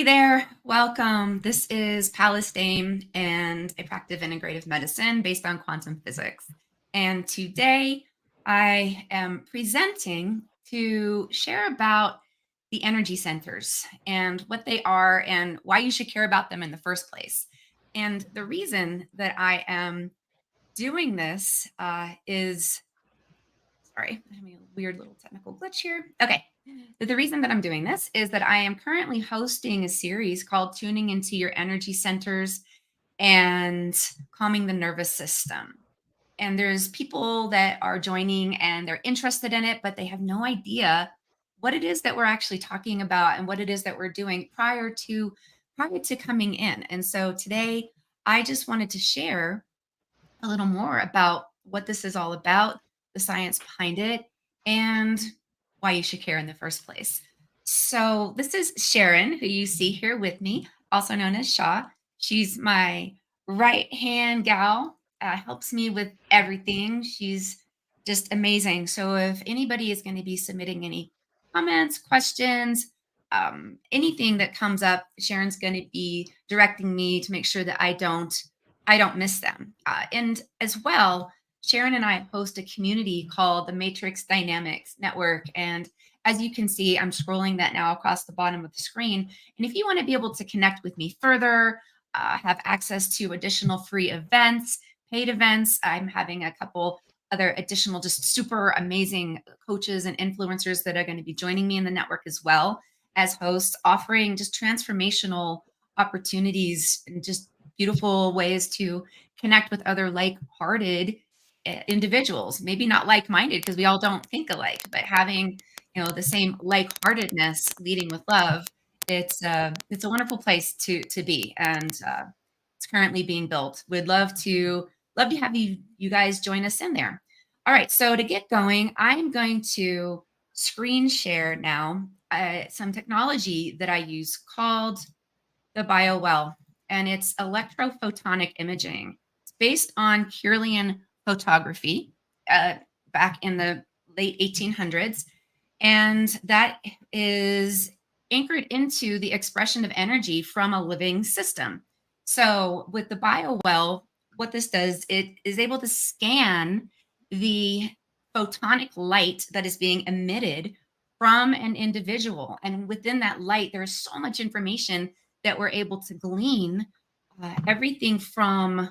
Hey there, welcome. This is Palace Dame, and I practice integrative medicine based on quantum physics. And today I am presenting to share about the energy centers and what they are and why you should care about them in the first place. And the reason that I am doing this is sorry, I'm having a weird little technical glitch here. Okay. The reason that I'm doing this is that I am currently hosting a series called Tuning into Your Energy Centers and Calming the Nervous System. And there's people that are joining and they're interested in it, but they have no idea what it is that we're actually talking about and what it is that we're doing prior to coming in. And so today I just wanted to share a little more about what this is all about, the science behind it, and why you should care in the first place. So, this is Sharon, who you see here with me, also known as Shaw. She's my right hand gal, helps me with everything. She's just amazing. So, if anybody is going to be submitting any comments, questions, anything that comes up, Sharon's going to be directing me to make sure that I don't miss them. And as well, Sharon and I host a community called the Matrix Dynamics Network. And as you can see, I'm scrolling that now across the bottom of the screen. And if you want to be able to connect with me further, have access to additional free events, paid events, I'm having a couple other additional, just super amazing coaches and influencers that are going to be joining me in the network as well as hosts, offering just transformational opportunities and just beautiful ways to connect with other like-hearted individuals. Maybe not like-minded because we all don't think alike, but having the same like-heartedness leading with love. It's a wonderful place to be, and it's currently being built. We'd love to have you guys join us in there. All right, so to get going, I'm going to screen share now some technology that I use called the BioWell, and it's electrophotonic imaging. It's based on Kirlian photography uh, back in the late 1800s, and that is anchored into the expression of energy from a living system. So, with the BioWell, what this does, it is able to scan the photonic light that is being emitted from an individual. And within that light, there is so much information that we're able to glean everything from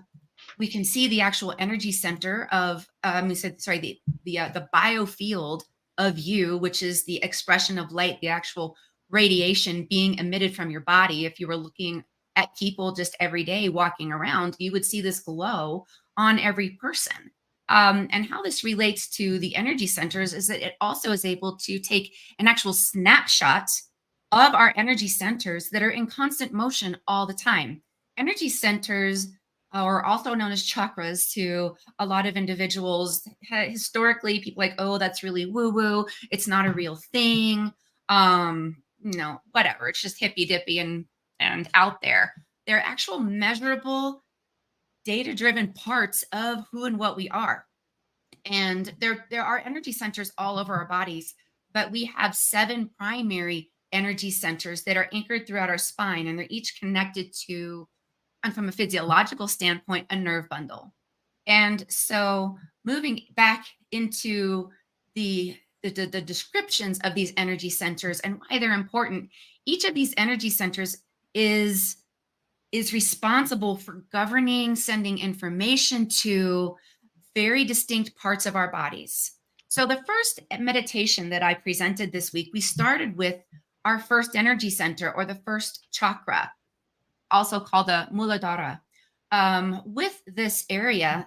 we can see the actual energy center of we said sorry the biofield of you, which is the expression of light, the actual radiation being emitted from your body. If you were looking at people just every day walking around, you would see this glow on every person. And how this relates to the energy centers is that it also is able to take an actual snapshot of our energy centers that are in constant motion all the time. Energy centers are also known as chakras to a lot of individuals. Historically, people like, oh, that's really woo woo. It's not a real thing. Whatever. It's just hippy dippy and out there. They're actual measurable, data driven parts of who and what we are. And there are energy centers all over our bodies, but we have seven primary energy centers that are anchored throughout our spine, and they're each connected to, and from a physiological standpoint, a nerve bundle. And so, moving back into the descriptions of these energy centers and why they're important, each of these energy centers is responsible for governing, sending information to very distinct parts of our bodies. So, the first meditation that I presented this week, we started with our first energy center or the first chakra, also called the Muladhara. With this area,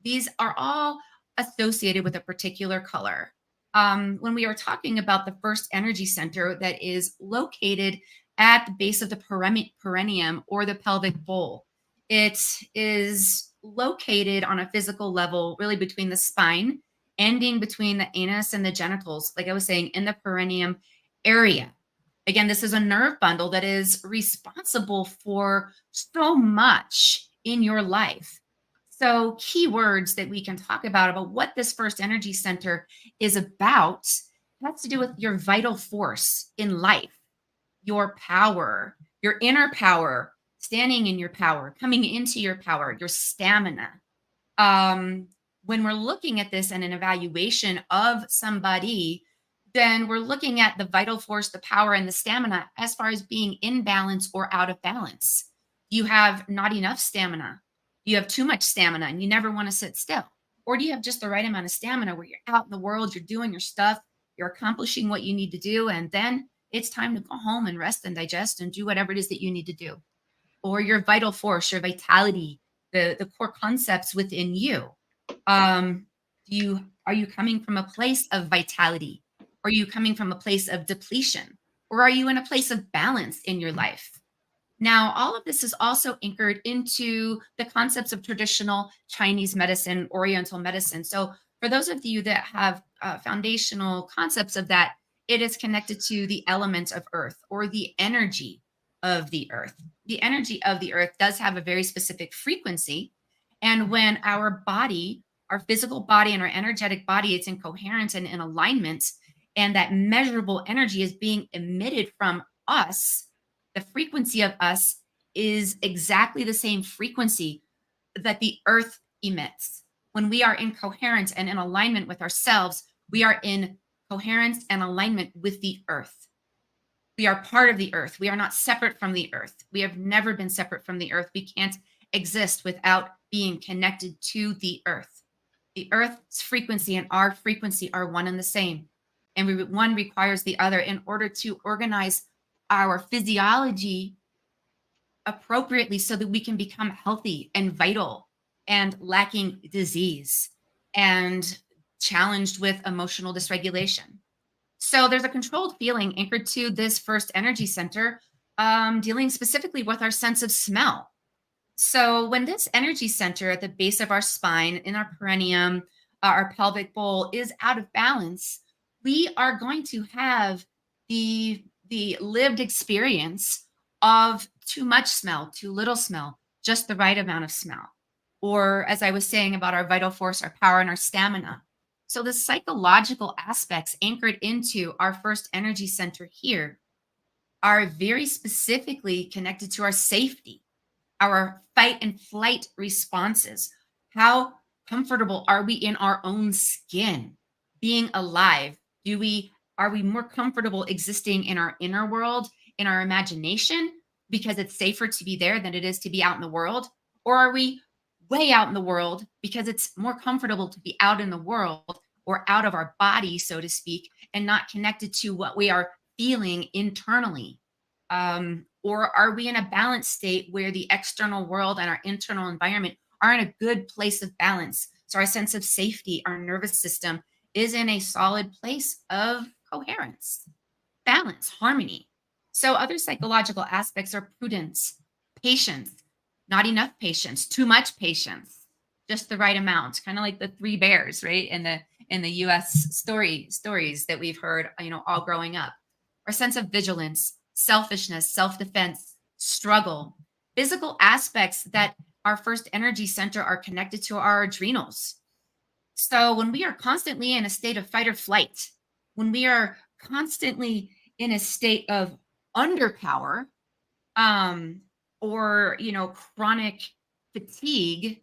these are all associated with a particular color. When we are talking about the first energy center that is located at the base of the perineum or the pelvic bowl, it is located on a physical level, really between the spine, ending between the anus and the genitals, like I was saying, in the perineum area. Again, this is a nerve bundle that is responsible for so much in your life. So, key words that we can talk about what this first energy center is about has to do with your vital force in life, your power, your inner power, standing in your power, coming into your power, your stamina. um, when we're looking at this and an evaluation of somebody, then we're looking at the vital force, the power, and the stamina as far as being in balance or out of balance. You have not enough stamina. You have too much stamina and you never want to sit still. Or do you have just the right amount of stamina where you're out in the world, you're doing your stuff, you're accomplishing what you need to do, and then it's time to go home and rest and digest and do whatever it is that you need to do? Or your vital force, your vitality, the core concepts within you. Do you Are you coming from a place of vitality? Are you coming from a place of depletion? Or are you in a place of balance in your life? Now, all of this is also anchored into the concepts of traditional Chinese medicine, Oriental medicine. So, for those of you that have foundational concepts of that, it is connected to the element of earth or the energy of the earth. The energy of the earth does have a very specific frequency. And when our body, our physical body, and our energetic body, it's in coherence and in alignment, and that measurable energy is being emitted from us, the frequency of us is exactly the same frequency that the earth emits. When we are in coherence and in alignment with ourselves, we are in coherence and alignment with the earth. We are part of the earth. We are not separate from the earth. We have never been separate from the earth. We can't exist without being connected to the earth. The earth's frequency and our frequency are one and the same. And one requires the other in order to organize our physiology appropriately so that we can become healthy and vital and lacking disease and challenged with emotional dysregulation. So there's a controlled feeling anchored to this first energy center, dealing specifically with our sense of smell. So, when this energy center at the base of our spine, in our perineum, our pelvic bowl is out of balance, we are going to have the lived experience of too much smell, too little smell, just the right amount of smell. Or, as I was saying about our vital force, our power, and our stamina. So, the psychological aspects anchored into our first energy center here are very specifically connected to our safety, our fight and flight responses. How comfortable are we in our own skin, being alive? Do we Are we more comfortable existing in our inner world, in our imagination, because it's safer to be there than it is to be out in the world? Or are we way out in the world because it's more comfortable to be out in the world or out of our body, so to speak, and not connected to what we are feeling internally? Or are we in a balanced state where the external world and our internal environment are in a good place of balance? So our sense of safety, our nervous system is in a solid place of coherence, balance, harmony. So other psychological aspects are prudence, patience, not enough patience, too much patience, just the right amount, kind of like the three bears, right? In the US stories that we've heard, all growing up. Our sense of vigilance, selfishness, self-defense, struggle, physical aspects that our first energy center are connected to our adrenals. So when we are constantly in a state of fight or flight, when we are constantly in a state of underpower, um, or chronic fatigue,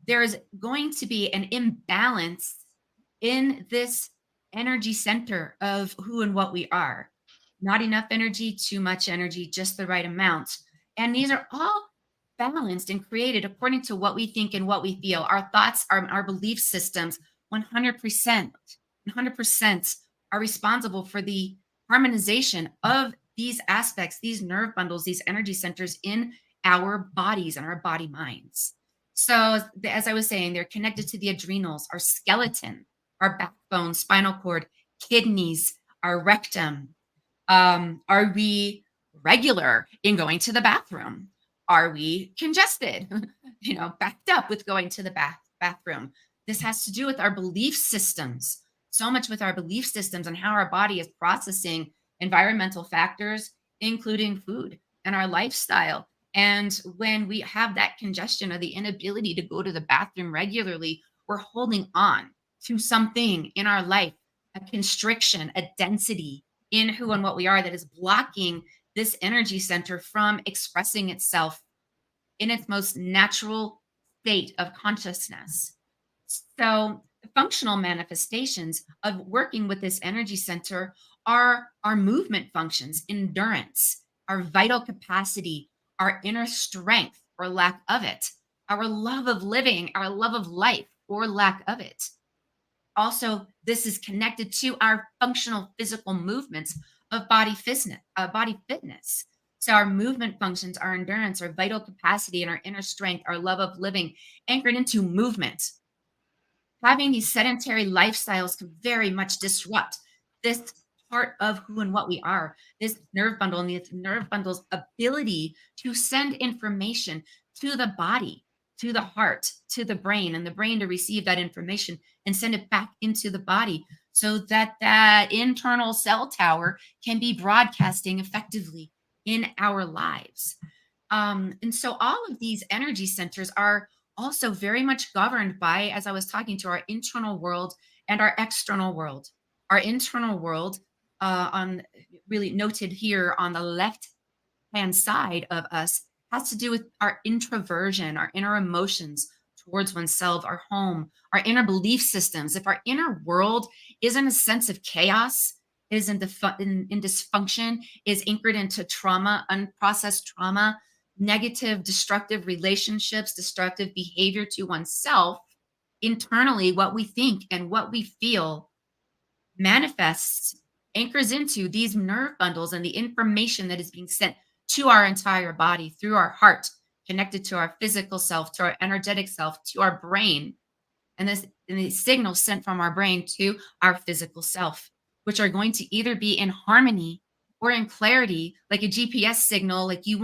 there's going to be an imbalance in this energy center of who and what we are. Not enough energy, too much energy, just the right amount. And these are all balanced and created according to what we think and what we feel. Our thoughts, our belief systems, 100%, 100% are responsible for the harmonization of these aspects, these nerve bundles, these energy centers in our bodies and our body minds. So, as I was saying, they're connected to the adrenals, our skeleton, our backbone, spinal cord, kidneys, our rectum. Are we regular in going to the bathroom? Are we congested, backed up with going to the bathroom? This has to do with our belief systems, so much with our belief systems and how our body is processing environmental factors, including food and our lifestyle. And when we have that congestion or the inability to go to the bathroom regularly, we're holding on to something in our life, a constriction, a density in who and what we are that is blocking this energy center from expressing itself in its most natural state of consciousness. So, the functional manifestations of working with this energy center are our movement functions, endurance, our vital capacity, our inner strength or lack of it, our love of living, our love of life or lack of it. Also, this is connected to our functional physical movements of body fitness. So our movement functions, our endurance, our vital capacity, and our inner strength, our love of living, anchored into movement. Having these sedentary lifestyles can very much disrupt this part of who and what we are, this nerve bundle and this nerve bundle's ability to send information to the body, to the heart, to the brain, and the brain to receive that information and send it back into the body so that that internal cell tower can be broadcasting effectively in our lives. And so all of these energy centers are also very much governed by, as I was talking to, our internal world and our external world. Our internal world, on really noted here on the left hand side of us, has to do with our introversion, our inner emotions towards oneself, our home, our inner belief systems. If our inner world is in a sense of chaos, is in dysfunction, is anchored into trauma, unprocessed trauma, negative, destructive relationships, destructive behavior to oneself, internally, what we think and what we feel manifests, anchors into these nerve bundles and the information that is being sent to our entire body through our heart, connected to our physical self, to our energetic self, to our brain, and the signals sent from our brain to our physical self, which are going to either be in harmony or in clarity, like a GPS signal. Like you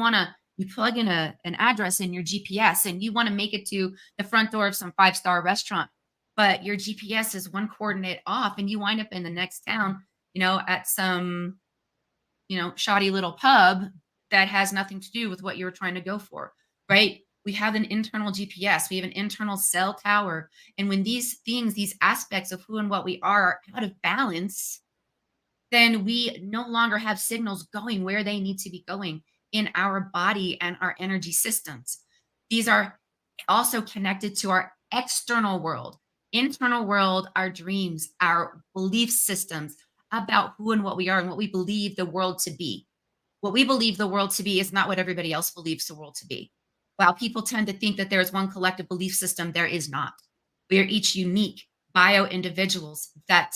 plug in an address in your GPS and you want to make it to the front door of some five-star restaurant, but your GPS is one coordinate off and you wind up in the next town, at some shoddy little pub that has nothing to do with what you're trying to go for, right? We have an internal GPS, we have an internal cell tower. And when these things, these aspects of who and what we are out of balance, then we no longer have signals going where they need to be going in our body and our energy systems. These are also connected to our external world, internal world, our dreams, our belief systems about who and what we are and what we believe the world to be. What we believe the world to be is not what everybody else believes the world to be. While people tend to think that there is one collective belief system, there is not. We are each unique bio individuals that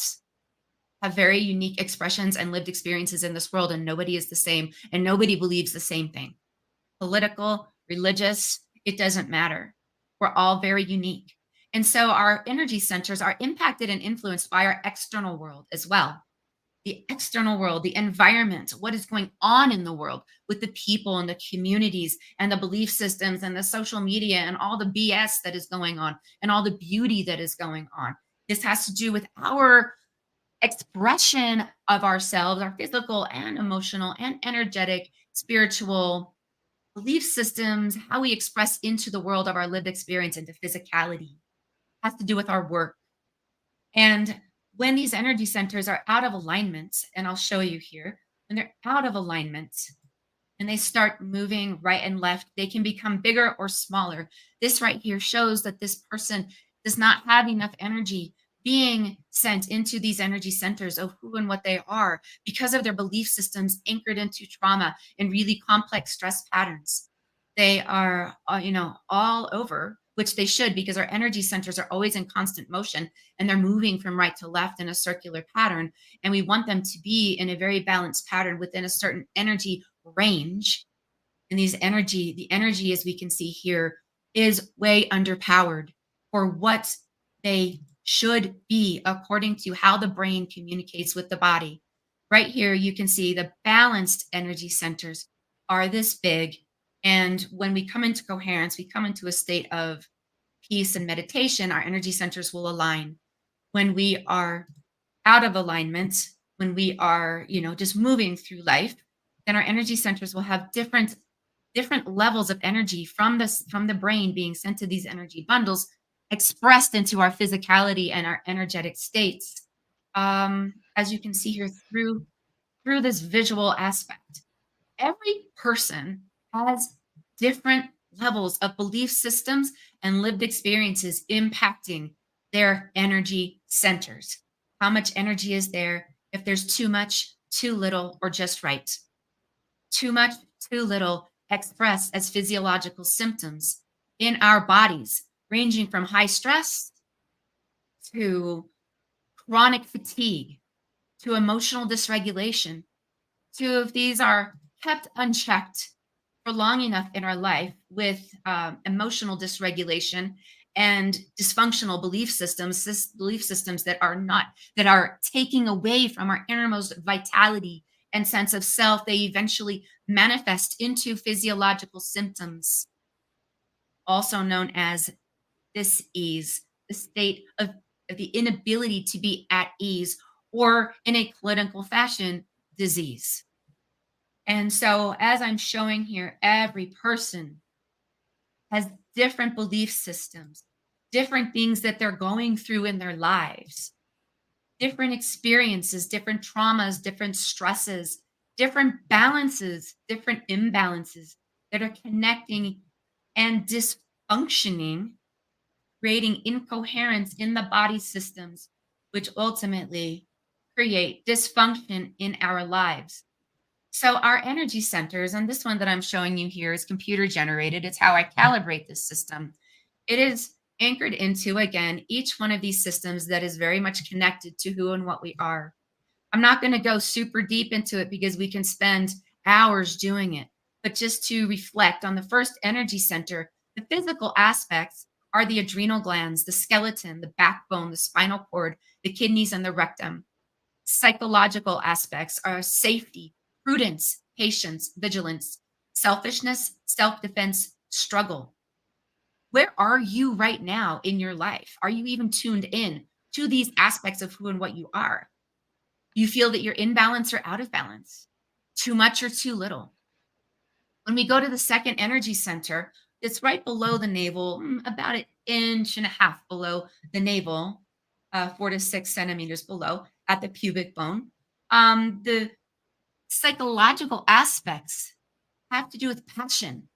have very unique expressions and lived experiences in this world, and nobody is the same, and nobody believes the same thing. Political, religious, it doesn't matter. We're all very unique. And so our energy centers are impacted and influenced by our external world as well. The external world, the environment, what is going on in the world with the people and the communities and the belief systems and the social media and all the BS that is going on and all the beauty that is going on. This has to do with our expression of ourselves, our physical and emotional and energetic, spiritual belief systems, how we express into the world of our lived experience, into physicality, has to do with our work. And when these energy centers are out of alignment, and I'll show you here, when they're out of alignment and they start moving right and left, they can become bigger or smaller. This right here shows that this person does not have enough energy being sent into these energy centers of who and what they are because of their belief systems anchored into trauma and really complex stress patterns. They are, all over, which they should, because our energy centers are always in constant motion and they're moving from right to left in a circular pattern. And we want them to be in a very balanced pattern within a certain energy range. And the energy, as we can see here, is way underpowered for what they should be according to how the brain communicates with the body. Right here, you can see the balanced energy centers are this big. And when we come into coherence, we come into a state of peace and meditation, our energy centers will align. When we are out of alignment, when we are, just moving through life, then our energy centers will have different levels of energy from the brain being sent to these energy bundles, expressed into our physicality and our energetic states. As you can see here through this visual aspect. Every person has different levels of belief systems and lived experiences impacting their energy centers. How much energy is there? If there's too much, too little, or just right. Too much, too little express as physiological symptoms in our bodies, ranging from high stress to chronic fatigue to emotional dysregulation. So if these are kept unchecked for long enough in our life with emotional dysregulation and dysfunctional belief systems, belief systems that are taking away from our innermost vitality and sense of self, they eventually manifest into physiological symptoms, also known as dis-ease, the state of the inability to be at ease, or in a clinical fashion, disease. And so, as I'm showing here, every person has different belief systems, different things that they're going through in their lives, different experiences, different traumas, different stresses, different balances, different imbalances that are connecting and dysfunctioning, creating incoherence in the body systems, which ultimately create dysfunction in our lives. So our energy centers, and this one that I'm showing you here is computer generated. It's how I calibrate this system. It is anchored into, again, each one of these systems that is very much connected to who and what we are. I'm not going to go super deep into it because we can spend hours doing it. But just to reflect on the first energy center, the physical aspects are the adrenal glands, the skeleton, the backbone, the spinal cord, the kidneys, and the rectum. Psychological aspects are safety, prudence, patience, vigilance, selfishness, self defense, struggle. Where are you right now in your life? Are you even tuned in to these aspects of who and what you are? You feel that you're in balance or out of balance, too much or too little. When we go to the second energy center, it's right below the navel, about an inch and a half below the navel, 4 to 6 centimeters below at the pubic bone. The psychological aspects have to do with passion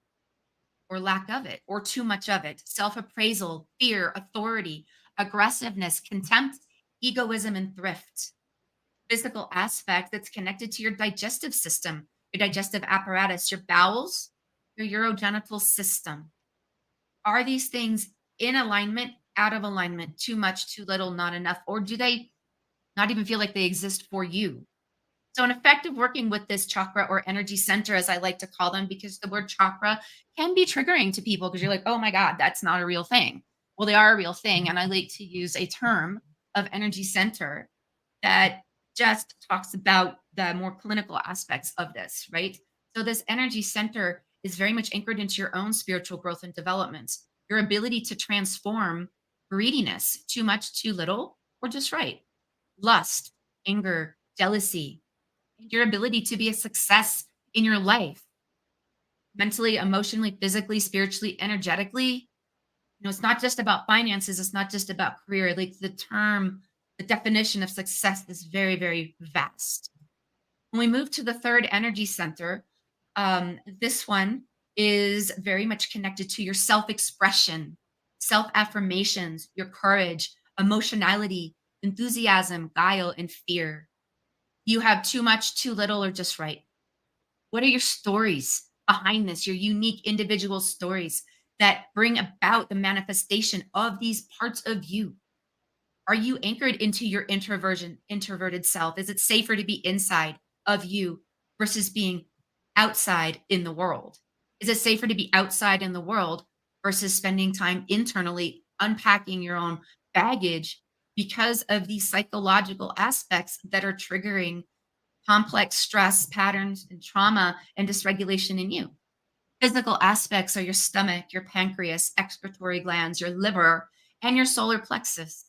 or lack of it, or too much of it, self appraisal, fear, authority, aggressiveness, contempt, egoism, and thrift. Physical aspect that's connected to your digestive system, your digestive apparatus, your bowels, your urogenital system. Are these things in alignment, out of alignment, too much, too little, not enough, or do they not even feel like they exist for you? So, an effective working with this chakra or energy center, as I like to call them, because the word chakra can be triggering to people because you're like, oh my God, that's not a real thing. Well, they are a real thing. And I like to use a term of energy center that just talks about the more clinical aspects of this, right? So, this energy center is very much anchored into your own spiritual growth and development, your ability to transform greediness, too much, too little, or just right, lust, anger, jealousy, your ability to be a success in your life, mentally, emotionally, physically, spiritually, energetically. It's not just about finances, it's not just about career. Like the definition of success is very, very vast. When we move to the third energy center, this one is very much connected to your self expression, self affirmations, your courage, emotionality, enthusiasm, guile, and fear. You have too much, too little, or just right. What are your stories behind this, your unique individual stories that bring about the manifestation of these parts of you? Are you anchored into your introverted self? Is it safer to be inside of you versus being outside in the world? Is it safer to be outside in the world versus spending time internally unpacking your own baggage because of these psychological aspects that are triggering complex stress patterns and trauma and dysregulation in you? Physical aspects are your stomach, your pancreas, excretory glands, your liver, and your solar plexus.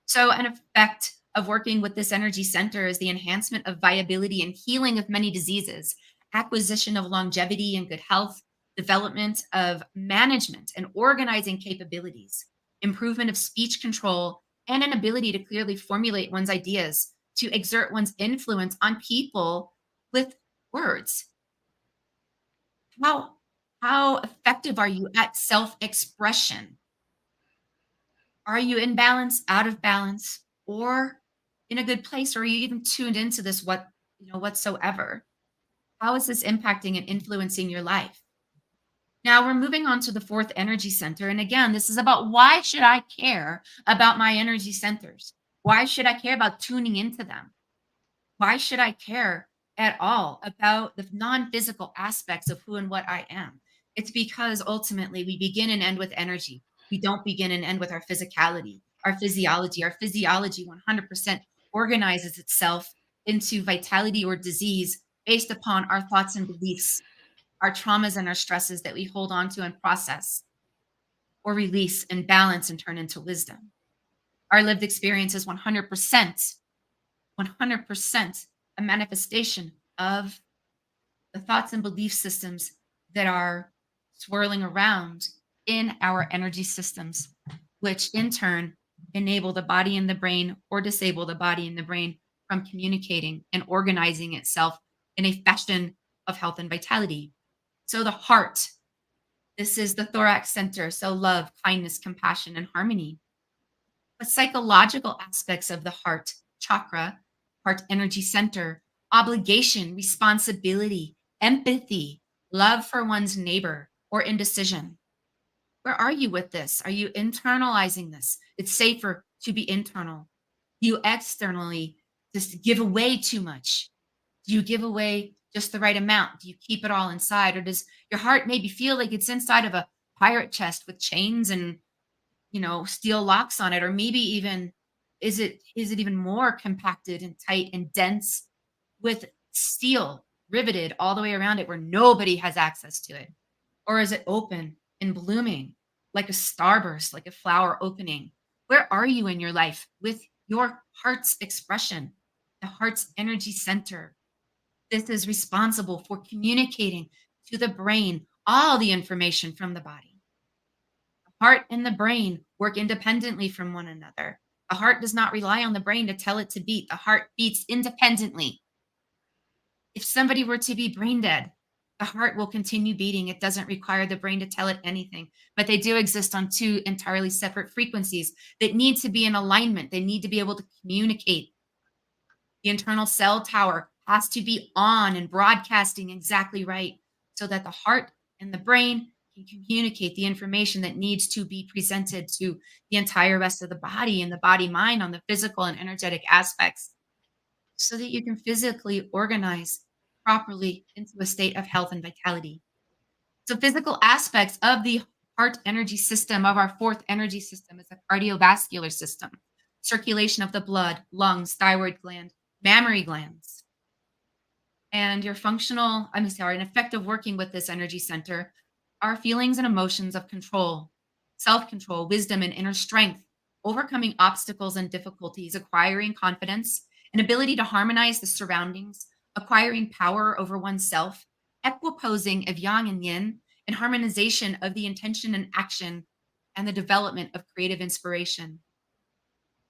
So, an effect of working with this energy center is the enhancement of viability and healing of many diseases, acquisition of longevity and good health, development of management and organizing capabilities, improvement of speech control, and an ability to clearly formulate one's ideas, to exert one's influence on people with words. How how effective are you at self-expression? Are you in balance, out of balance, or in a good place? Or are you even tuned into this whatsoever? How is this impacting and influencing your life? Now we're moving on to the fourth energy center. And again, this is about why should I care about my energy centers? Why should I care about tuning into them? Why should I care at all about the non physical aspects of who and what I am? It's because ultimately we begin and end with energy. We don't begin and end with our physicality, our physiology. Our physiology 100% organizes itself into vitality or disease based upon our thoughts and beliefs, our traumas and our stresses that we hold on to and process or release and balance and turn into wisdom. Our lived experience is 100% a manifestation of the thoughts and belief systems that are swirling around in our energy systems, which in turn enable the body and the brain or disable the body and the brain from communicating and organizing itself in a fashion of health and vitality. So, the heart, this is the thorax center. So, love, kindness, compassion, and harmony. But psychological aspects of the heart chakra, heart energy center, obligation, responsibility, empathy, love for one's neighbor, or indecision. Where are you with this? Are you internalizing this? It's safer to be internal. You externally just give away too much. Do you give away just the right amount? Do you keep it all inside? Or does your heart maybe feel like it's inside of a pirate chest with chains and steel locks on it? Or maybe even is it even more compacted and tight and dense with steel riveted all the way around it where nobody has access to it? Or is it open and blooming like a starburst, like a flower opening? Where are you in your life with your heart's expression, the heart's energy center? This is responsible for communicating to the brain all the information from the body. Heart and the brain work independently from one another. The heart does not rely on the brain to tell it to beat. The heart beats independently. If somebody were to be brain dead, the heart will continue beating. It doesn't require the brain to tell it anything, but they do exist on two entirely separate frequencies that need to be in alignment. They need to be able to communicate. The internal cell tower has to be on and broadcasting exactly right so that the heart and the brain can communicate the information that needs to be presented to the entire rest of the body and the body mind on the physical and energetic aspects so that you can physically organize properly into a state of health and vitality. So, physical aspects of the heart energy system, of our fourth energy system, is the cardiovascular system, circulation of the blood, lungs, thyroid gland, mammary glands. And your an effective working with this energy center are feelings and emotions of control, self control, wisdom, and inner strength, overcoming obstacles and difficulties, acquiring confidence, an ability to harmonize the surroundings, acquiring power over oneself, equiposing of yang and yin, and harmonization of the intention and action, and the development of creative inspiration.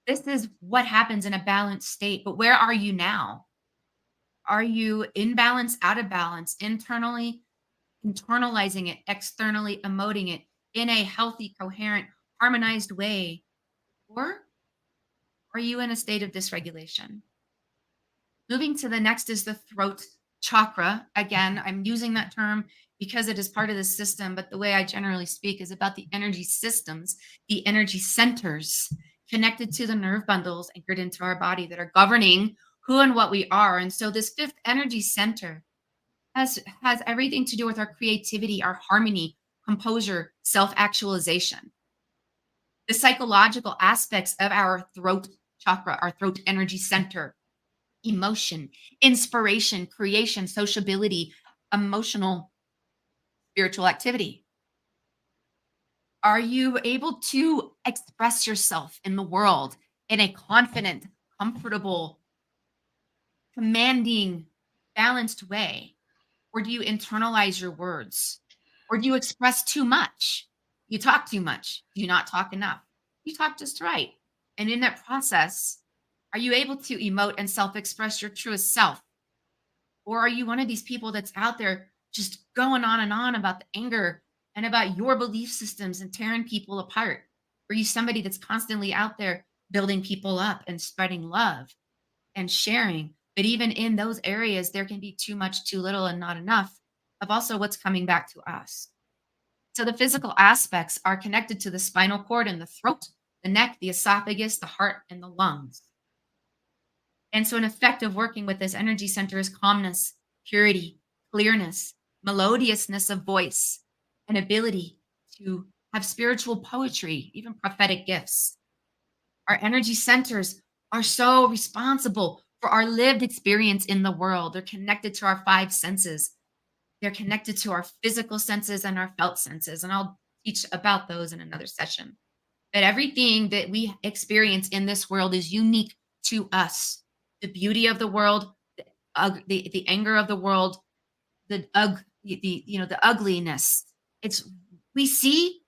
This is what happens in a balanced state. But where are you now? Are you in balance, out of balance, internally, internalizing it, externally emoting it in a healthy, coherent, harmonized way? Or are you in a state of dysregulation? Moving to the next is the throat chakra. Again, I'm using that term because it is part of the system, but the way I generally speak is about the energy systems, the energy centers connected to the nerve bundles anchored into our body that are governing who and what we are. And so this fifth energy center has everything to do with our creativity, our harmony, composure, self-actualization. The psychological aspects of our throat chakra, our throat energy center, emotion, inspiration, creation, sociability, emotional, spiritual activity. Are you able to express yourself in the world in a confident, comfortable, commanding, balanced way? Or do you internalize your words? Or do you express too much? You talk too much. Do you not talk enough? You talk just right. And in that process, are you able to emote and self express your truest self? Or are you one of these people that's out there just going on and on about the anger and about your belief systems and tearing people apart? Are you somebody that's constantly out there building people up and spreading love and sharing? But even in those areas, there can be too much, too little, and not enough of also what's coming back to us. So the physical aspects are connected to the spinal cord and the throat, the neck, the esophagus, the heart, and the lungs. And so, an effect of working with this energy center is calmness, purity, clearness, melodiousness of voice, and ability to have spiritual poetry, even prophetic gifts. Our energy centers are so responsible for our lived experience in the world. They're connected to our five senses, they're connected to our physical senses and our felt senses. And I'll teach about those in another session. But everything that we experience in this world is unique to us. The beauty of the world, the anger of the world, the ugliness. It's we see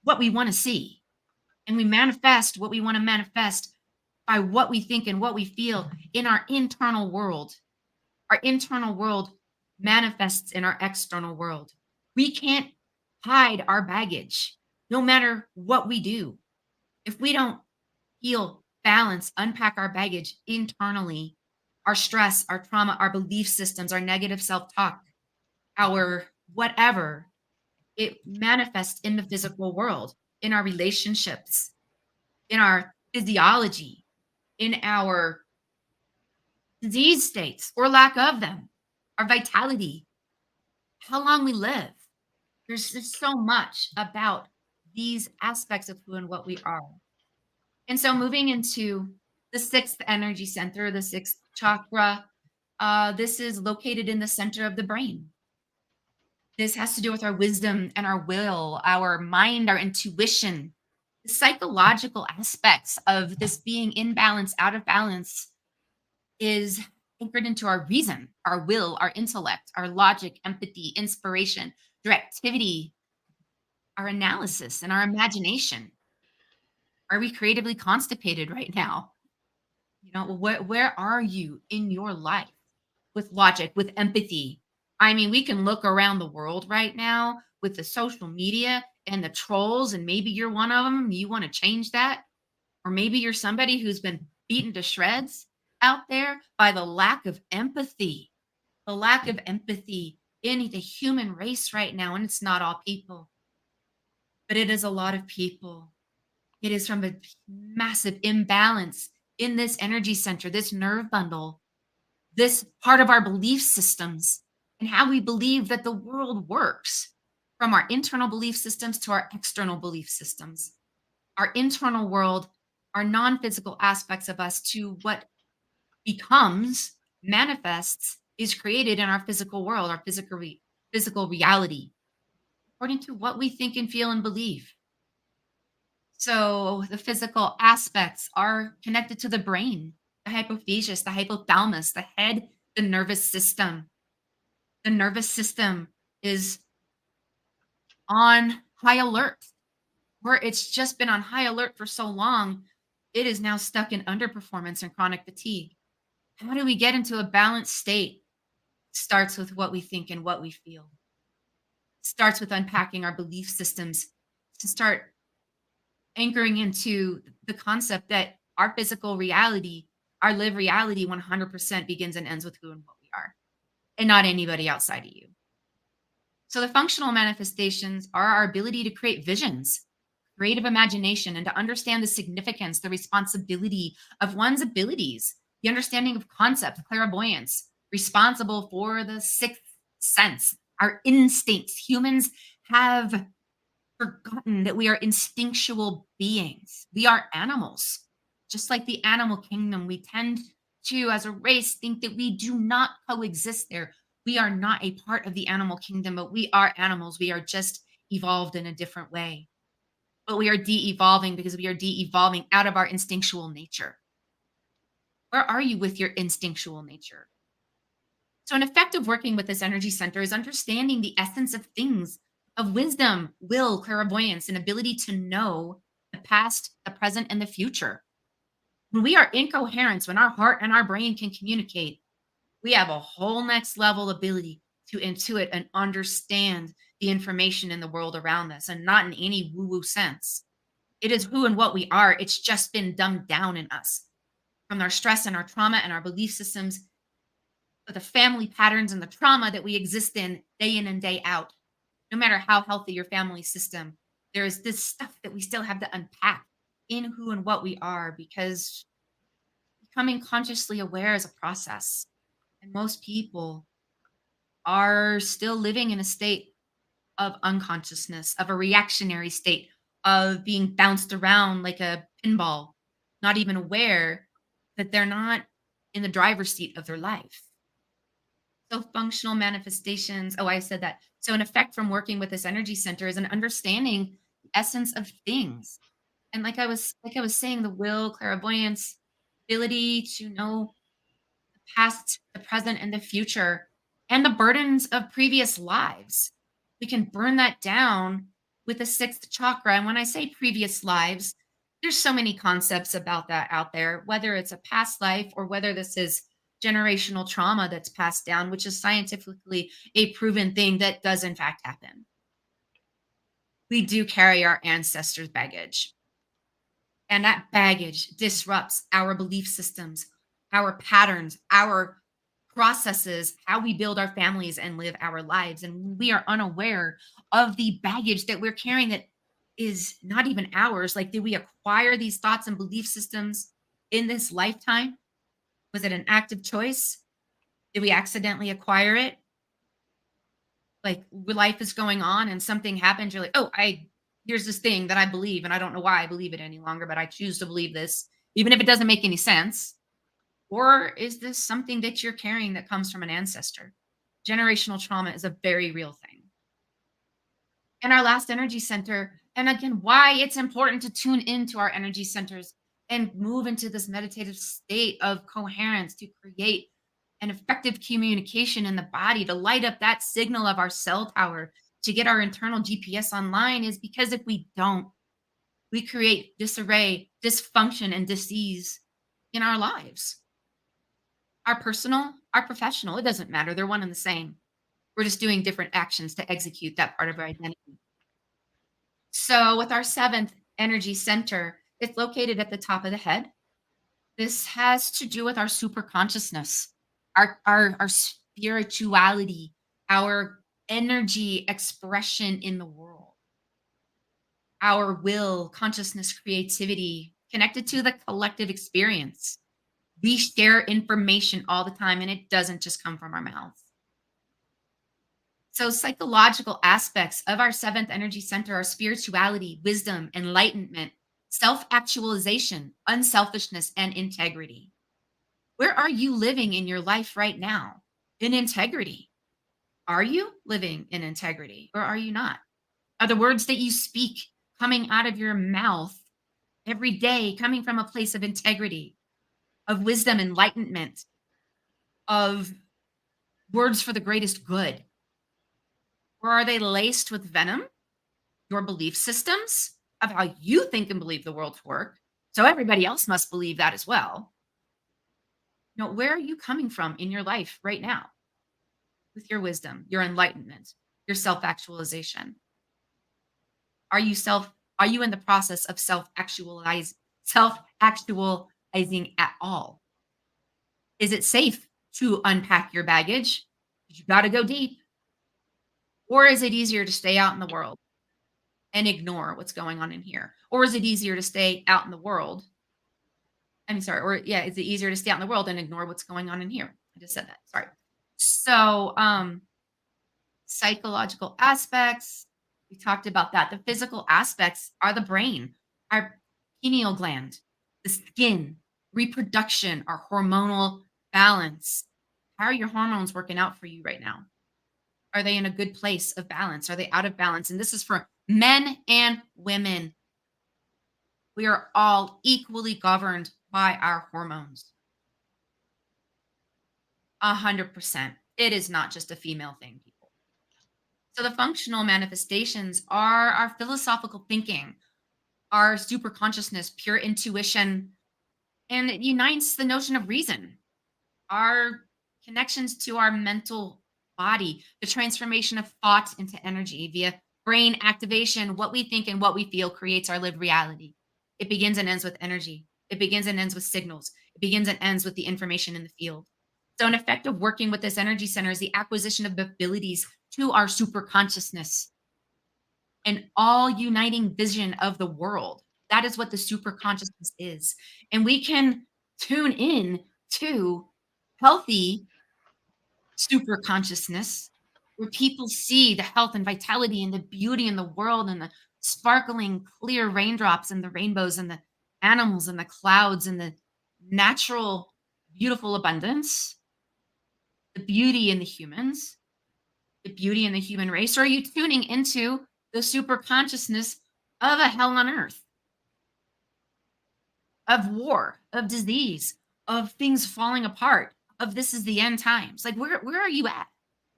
what we want to see, and we manifest what we want to manifest by what we think and what we feel in our internal world. Our internal world manifests in our external world. We can't hide our baggage, no matter what we do. If we don't heal, balance, unpack our baggage internally, our stress, our trauma, our belief systems, our negative self talk, our whatever, it manifests in the physical world, in our relationships, in our physiology, in our disease states or lack of them, our vitality, how long we live. There's just so much about these aspects of who and what we are. And so moving into the sixth energy center, the sixth chakra, this is located in the center of the brain. This has to do with our wisdom and our will, our mind, our intuition, the psychological aspects of this being in balance, out of balance is anchored into our reason, our will, our intellect, our logic, empathy, inspiration, directivity, our analysis, and our imagination. Are we creatively constipated right now? Where are you in your life with logic, with empathy? I mean, we can look around the world right now with the social media and the trolls, and maybe you're one of them. You want to change that. Or maybe you're somebody who's been beaten to shreds out there by the lack of empathy in the human race right now. And it's not all people, but it is a lot of people. It is from a massive imbalance in this energy center, this nerve bundle, this part of our belief systems, and how we believe that the world works, from our internal belief systems to our external belief systems. Our internal world, our non physical aspects of us, to what becomes, manifests, is created in our physical world, our physical reality, according to what we think and feel and believe. So the physical aspects are connected to the brain, the hypophysis, the hypothalamus, the head, the nervous system. The nervous system is on high alert, where it's just been on high alert for so long, it is now stuck in underperformance and chronic fatigue. How do we get into a balanced state? Starts with what we think and what we feel. Starts with unpacking our belief systems to start anchoring into the concept that our physical reality, our live reality 100% begins and ends with who and what we are, and not anybody outside of you. So the functional manifestations are our ability to create visions, creative imagination, and to understand the significance, the responsibility of one's abilities, the understanding of concepts, clairvoyance, responsible for the sixth sense, our instincts. Humans have forgotten that we are instinctual beings. We are animals. Just like the animal kingdom, we tend to, as a race, think that we do not coexist there. We are not a part of the animal kingdom, but we are animals. We are just evolved in a different way. But we are de evolving because we are de evolving out of our instinctual nature. Where are you with your instinctual nature? So, an effect of working with this energy center is understanding the essence of things, of wisdom, will, clairvoyance, and ability to know the past, the present, and the future. When we are in coherence, when our heart and our brain can communicate, we have a whole next level ability to intuit and understand the information in the world around us, and not in any woo woo sense. It is who and what we are. It's just been dumbed down in us from our stress and our trauma and our belief systems, the family patterns and the trauma that we exist in and day out. No matter how healthy your family system, there is this stuff that we still have to unpack in who and what we are, because becoming consciously aware is a process. And most people are still living in a state of unconsciousness, of a reactionary state, of being bounced around like a pinball, not even aware that they're not in the driver's seat of their life. So functional manifestations, oh, I said that. So an effect from working with this energy center is an understanding the essence of things. And like I was saying, the will, clairvoyance, ability to know past, the present, and the future, and the burdens of previous lives. We can burn that down with the sixth chakra. And when I say previous lives, there's so many concepts about that out there, whether it's a past life or whether this is generational trauma that's passed down, which is scientifically a proven thing that does, in fact, happen. We do carry our ancestors' baggage. And that baggage disrupts our belief systems, our patterns, our processes, how we build our families and live our lives. And we are unaware of the baggage that we're carrying that is not even ours. Like, did we acquire these thoughts and belief systems in this lifetime? Was it an active choice? Did we accidentally acquire it? Like, life is going on and something happens, you're like, "Oh, I here's this thing that I believe, and I don't know why I believe it any longer, but I choose to believe this, even if it doesn't make any sense." Or is this something that you're carrying that comes from an ancestor? Generational trauma is a very real thing. And our last energy center, and again, why it's important to tune into our energy centers and move into this meditative state of coherence to create an effective communication in the body, to light up that signal of our cell tower, to get our internal GPS online, is because if we don't, we create disarray, dysfunction, and disease in our lives. Our personal, our professional, it doesn't matter. They're one and the same. We're just doing different actions to execute that part of our identity. So, with our seventh energy center, it's located at the top of the head. This has to do with our super consciousness, our spirituality, our energy expression in the world, our will, consciousness, creativity, connected to the collective experience. We share information all the time, and it doesn't just come from our mouths. So, psychological aspects of our seventh energy center are spirituality, wisdom, enlightenment, self actualization, unselfishness, and integrity. Where are you living in your life right now? In integrity. Are you living in integrity or are you not? Are the words that you speak coming out of your mouth every day coming from a place of integrity, of wisdom, enlightenment, of words for the greatest good? Or are they laced with venom, your belief systems of how you think and believe the world's work? So everybody else must believe that as well. Where are you coming from in your life right now with your wisdom, your enlightenment, your self-actualization? Are you self are you in the process of self-actualizing at all? Is it safe to unpack your baggage? You got to go deep. Or is it easier to stay out in the world and ignore what's going on in here? Or is it easier to stay out in the world? I mean, sorry, or yeah, is it easier to stay out in the world and ignore what's going on in here? I just said that. Sorry. So, psychological aspects, we talked about that. The physical aspects are the brain, our pineal gland, the skin, reproduction, our hormonal balance. How are your hormones working out for you right now? Are they in a good place of balance? Are they out of balance? And this is for men and women. We are all equally governed by our hormones. 100%. It is not just a female thing, people. So the functional manifestations are our philosophical thinking, our super consciousness, pure intuition, and it unites the notion of reason, our connections to our mental. body, the transformation of thought into energy via brain activation. What we think and what we feel creates our lived reality. It begins and ends with energy. It begins and ends with signals. It begins and ends with the information in the field. So, an effect of working with this energy center is the acquisition of abilities to our super consciousness, an all uniting vision of the world. That is what the super consciousness is. And we can tune in to healthy super consciousness where people see the health and vitality and the beauty in the world and the sparkling clear raindrops and the rainbows and the animals and the clouds and the natural beautiful abundance, the beauty in the humans, the beauty in the human race? Or are you tuning into the super consciousness of a hell on earth, of war, of disease, of things falling apart, of this is the end times? Like, where are you at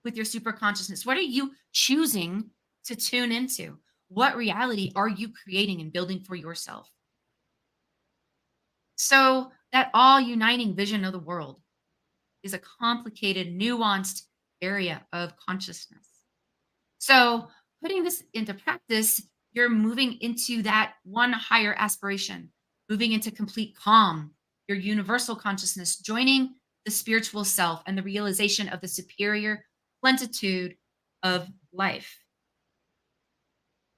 with your super consciousness? What are you choosing to tune into? What reality are you creating and building for yourself? So, that all uniting vision of the world is a complicated, nuanced area of consciousness. So, putting this into practice, you're moving into that one higher aspiration, moving into complete calm, your universal consciousness, joining the spiritual self and the realization of the superior plenitude of life.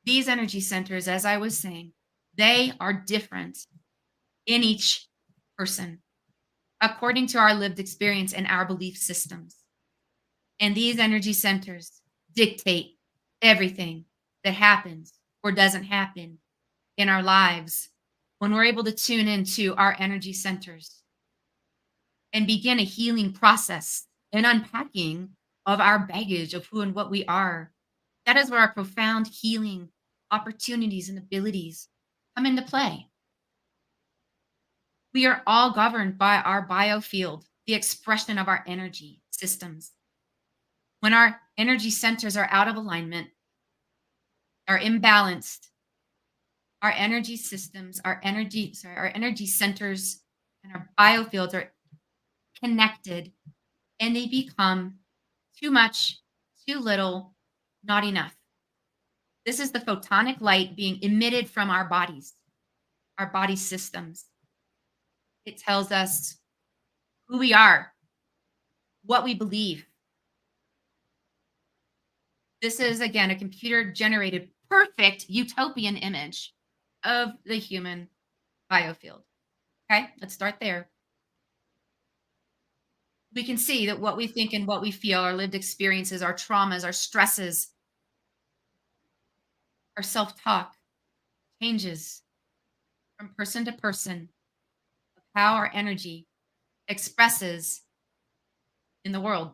These energy centers, as I was saying, they are different in each person according to our lived experience and our belief systems. And these energy centers dictate everything that happens or doesn't happen in our lives when we're able to tune into our energy centers and begin a healing process and unpacking of our baggage of who and what we are. That is where our profound healing opportunities and abilities come into play. We are all governed by our biofield, the expression of our energy systems. When our energy centers are out of alignment, are imbalanced, our energy systems, our energy centers and our biofields are connected and they become too much, too little, not enough. This is the photonic light being emitted from our body systems. It tells us who we are, what we believe. This is again a computer generated perfect utopian image of the human biofield. Okay, let's start there. We can see that what we think and what we feel, our lived experiences, our traumas, our stresses, our self talk changes from person to person of how our energy expresses in the world.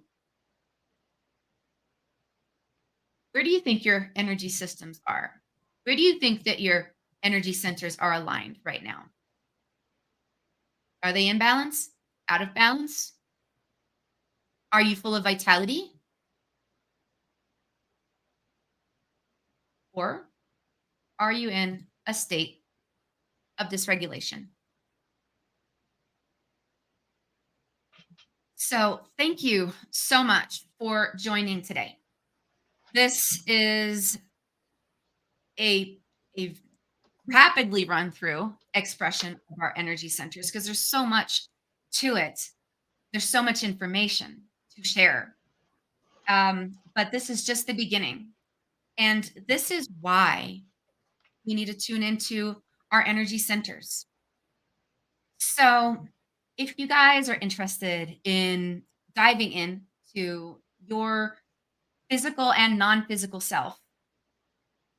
Where do you think your energy systems are? Where do you think that your energy centers are aligned right now? Are they in balance? Out of balance? Are you full of vitality? Or are you in a state of dysregulation? So, thank you so much for joining today. This is a, a rapidly run through expression of our energy centers because there's so much to it. There's so much information to share. But this is just the beginning. And this is why we need to tune into our energy centers. So, if you guys are interested in diving into your physical and non physical self,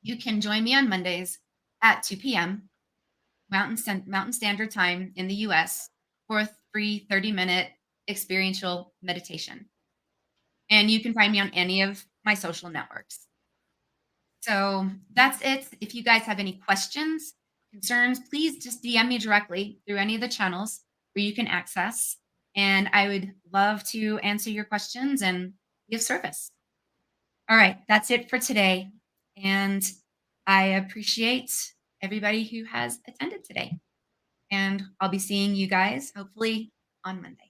you can join me on Mondays at 2 p.m. Mountain Standard Time in the US for a free 30-minute experiential meditation. And you can find me on any of my social networks. So that's it. If you guys have any questions, concerns, please just DM me directly through any of the channels where you can access. And I would love to answer your questions and be of service. All right, that's it for today. And I appreciate everybody who has attended today. And I'll be seeing you guys hopefully on Monday.